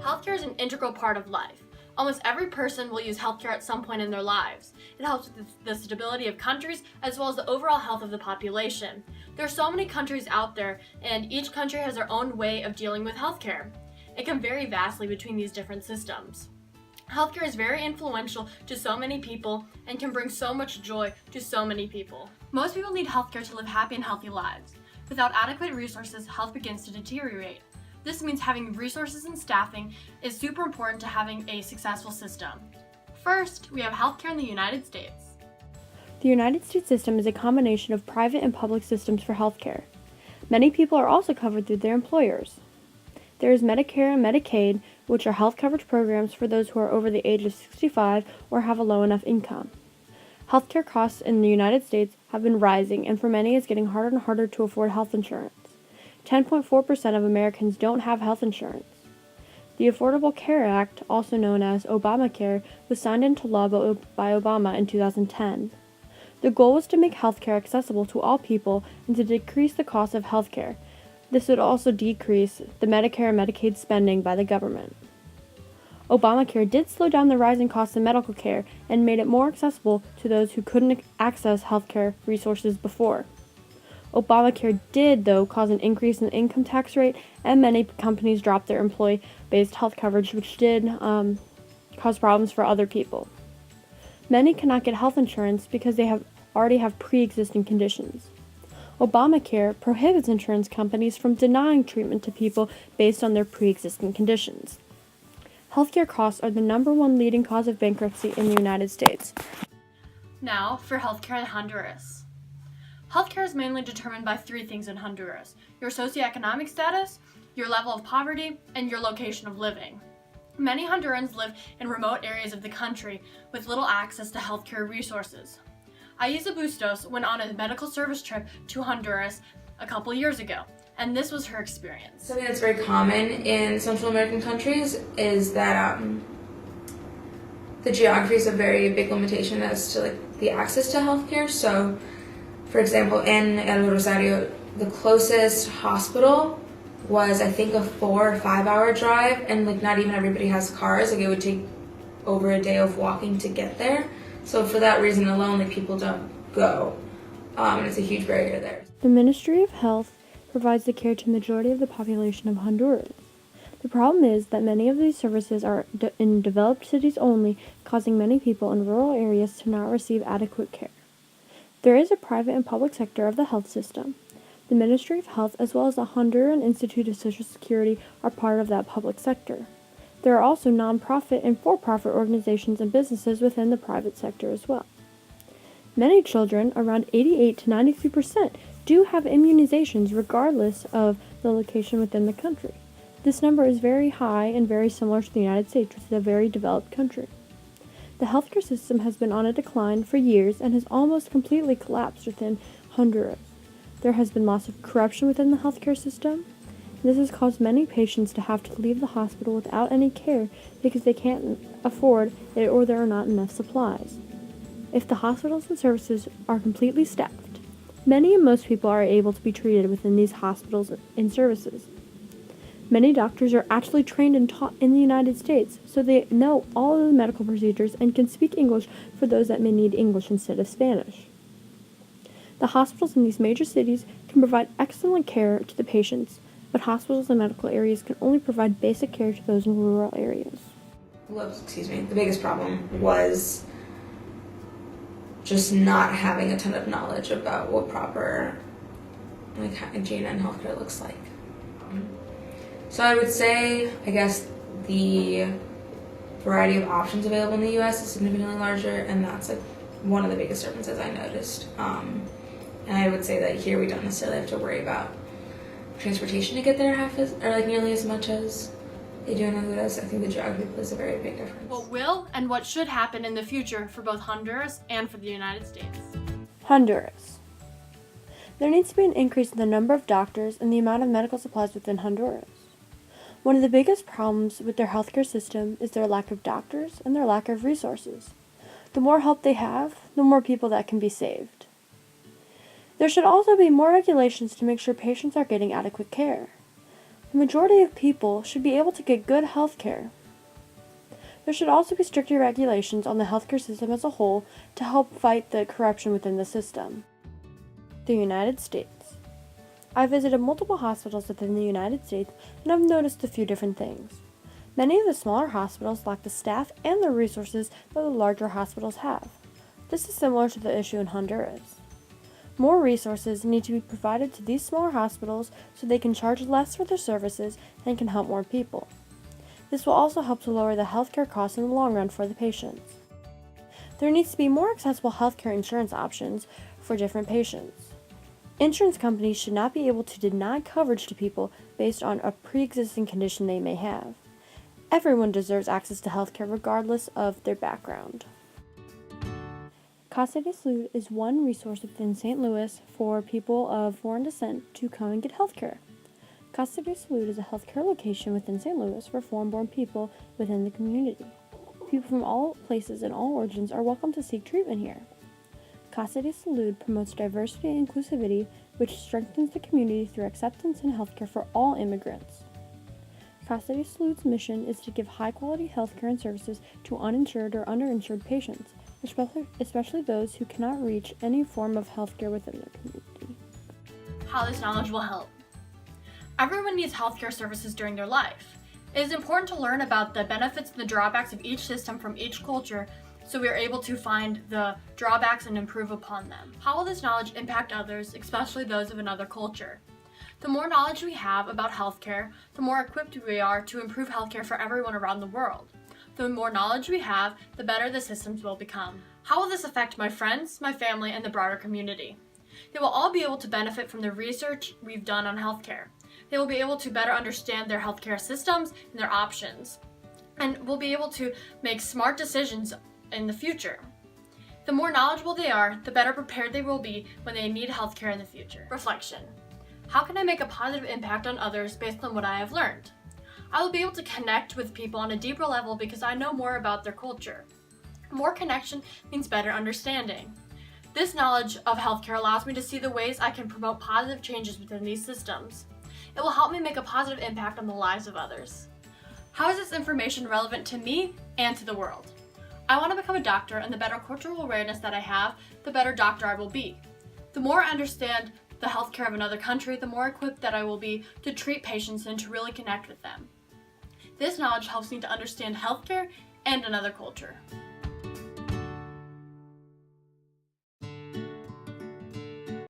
Healthcare is an integral part of life. Almost every person will use healthcare at some point in their lives. It helps with the stability of countries as well as the overall health of the population. There are so many countries out there, and each country has their own way of dealing with healthcare. It can vary vastly between these different systems. Healthcare is very influential to so many people and can bring so much joy to so many people. Most people need healthcare to live happy and healthy lives. Without adequate resources, health begins to deteriorate. This means having resources and staffing is super important to having a successful system. First, we have healthcare in the United States. The United States system is a combination of private and public systems for healthcare. Many people are also covered through their employers. There is Medicare and Medicaid, which are health coverage programs for those who are over the age of 65 or have a low enough income. Healthcare costs in the United States have been rising, and for many it's getting harder and harder to afford health insurance. 10.4% of Americans don't have health insurance. The Affordable Care Act, also known as Obamacare, was signed into law by Obama in 2010. The goal was to make healthcare accessible to all people and to decrease the cost of healthcare. This would also decrease the Medicare and Medicaid spending by the government. Obamacare did slow down the rising costs of medical care and made it more accessible to those who couldn't access healthcare resources before. Obamacare did, though, cause an increase in the income tax rate, and many companies dropped their employee-based health coverage, which did cause problems for other people. Many cannot get health insurance because they already have pre-existing conditions. Obamacare prohibits insurance companies from denying treatment to people based on their pre-existing conditions. Healthcare costs are the number one leading cause of bankruptcy in the United States. Now, for healthcare in Honduras. Healthcare is mainly determined by three things in Honduras: your socioeconomic status, your level of poverty, and your location of living. Many Hondurans live in remote areas of the country with little access to healthcare resources. Isa Bustos went on a medical service trip to Honduras a couple years ago, and this was her experience. Something that's very common in Central American countries is that the geography is a very big limitation as to the access to healthcare. So, for example, in El Rosario, the closest hospital was, I think, a 4 or 5 hour drive, and not even everybody has cars. It would take over a day of walking to get there. So for that reason alone, people don't go, and it's a huge barrier there. The Ministry of Health provides the care to the majority of the population of Honduras. The problem is that many of these services are in developed cities only, causing many people in rural areas to not receive adequate care. There is a private and public sector of the health system. The Ministry of Health as well as the Honduran Institute of Social Security are part of that public sector. There are also nonprofit and for-profit organizations and businesses within the private sector as well. Many children, around 88 to 93%, do have immunizations regardless of the location within the country. This number is very high and very similar to the United States, which is a very developed country. The healthcare system has been on a decline for years and has almost completely collapsed within Honduras. There has been lots of corruption within the healthcare system. This has caused many patients to have to leave the hospital without any care because they can't afford it or there are not enough supplies. If the hospitals and services are completely staffed, many and most people are able to be treated within these hospitals and services. Many doctors are actually trained and taught in the United States, so they know all of the medical procedures and can speak English for those that may need English instead of Spanish. The hospitals in these major cities can provide excellent care to the patients, but hospitals and medical areas can only provide basic care to those in rural areas. The biggest problem was just not having a ton of knowledge about what proper hygiene and healthcare looks like. So I would say, I guess, the variety of options available in the U.S. is significantly larger, and that's one of the biggest differences I noticed. And I would say that here we don't necessarily have to worry about transportation to get there nearly as much as they do in Honduras. I think the geography plays a very big difference. What will and what should happen in the future for both Honduras and for the United States? Honduras. There needs to be an increase in the number of doctors and the amount of medical supplies within Honduras. One of the biggest problems with their healthcare system is their lack of doctors and their lack of resources. The more help they have, the more people that can be saved. There should also be more regulations to make sure patients are getting adequate care. The majority of people should be able to get good health care. There should also be stricter regulations on the healthcare system as a whole to help fight the corruption within the system. The United States. I've visited multiple hospitals within the United States and I've noticed a few different things. Many of the smaller hospitals lack the staff and the resources that the larger hospitals have. This is similar to the issue in Honduras. More resources need to be provided to these smaller hospitals so they can charge less for their services and can help more people. This will also help to lower the healthcare costs in the long run for the patients. There needs to be more accessible healthcare insurance options for different patients. Insurance companies should not be able to deny coverage to people based on a pre-existing condition they may have. Everyone deserves access to healthcare regardless of their background. Casa de Salud is one resource within St. Louis for people of foreign descent to come and get healthcare. Casa de Salud is a healthcare location within St. Louis for foreign-born people within the community. People from all places and all origins are welcome to seek treatment here. Casa de Salud promotes diversity and inclusivity, which strengthens the community through acceptance and healthcare for all immigrants. Casa de Salud's mission is to give high-quality healthcare and services to uninsured or underinsured patients, especially those who cannot reach any form of healthcare within their community. How this knowledge will help. Everyone needs healthcare services during their life. It is important to learn about the benefits and the drawbacks of each system from each culture so we are able to find the drawbacks and improve upon them. How will this knowledge impact others, especially those of another culture? The more knowledge we have about healthcare, the more equipped we are to improve healthcare for everyone around the world. The more knowledge we have, the better the systems will become. How will this affect my friends, my family, and the broader community? They will all be able to benefit from the research we've done on healthcare. They will be able to better understand their healthcare systems and their options, and will be able to make smart decisions in the future. The more knowledgeable they are, the better prepared they will be when they need healthcare in the future. Reflection. How can I make a positive impact on others based on what I have learned? I will be able to connect with people on a deeper level because I know more about their culture. More connection means better understanding. This knowledge of healthcare allows me to see the ways I can promote positive changes within these systems. It will help me make a positive impact on the lives of others. How is this information relevant to me and to the world? I want to become a doctor, and the better cultural awareness that I have, the better doctor I will be. The more I understand the healthcare of another country, the more equipped that I will be to treat patients and to really connect with them. This knowledge helps me to understand healthcare and another culture.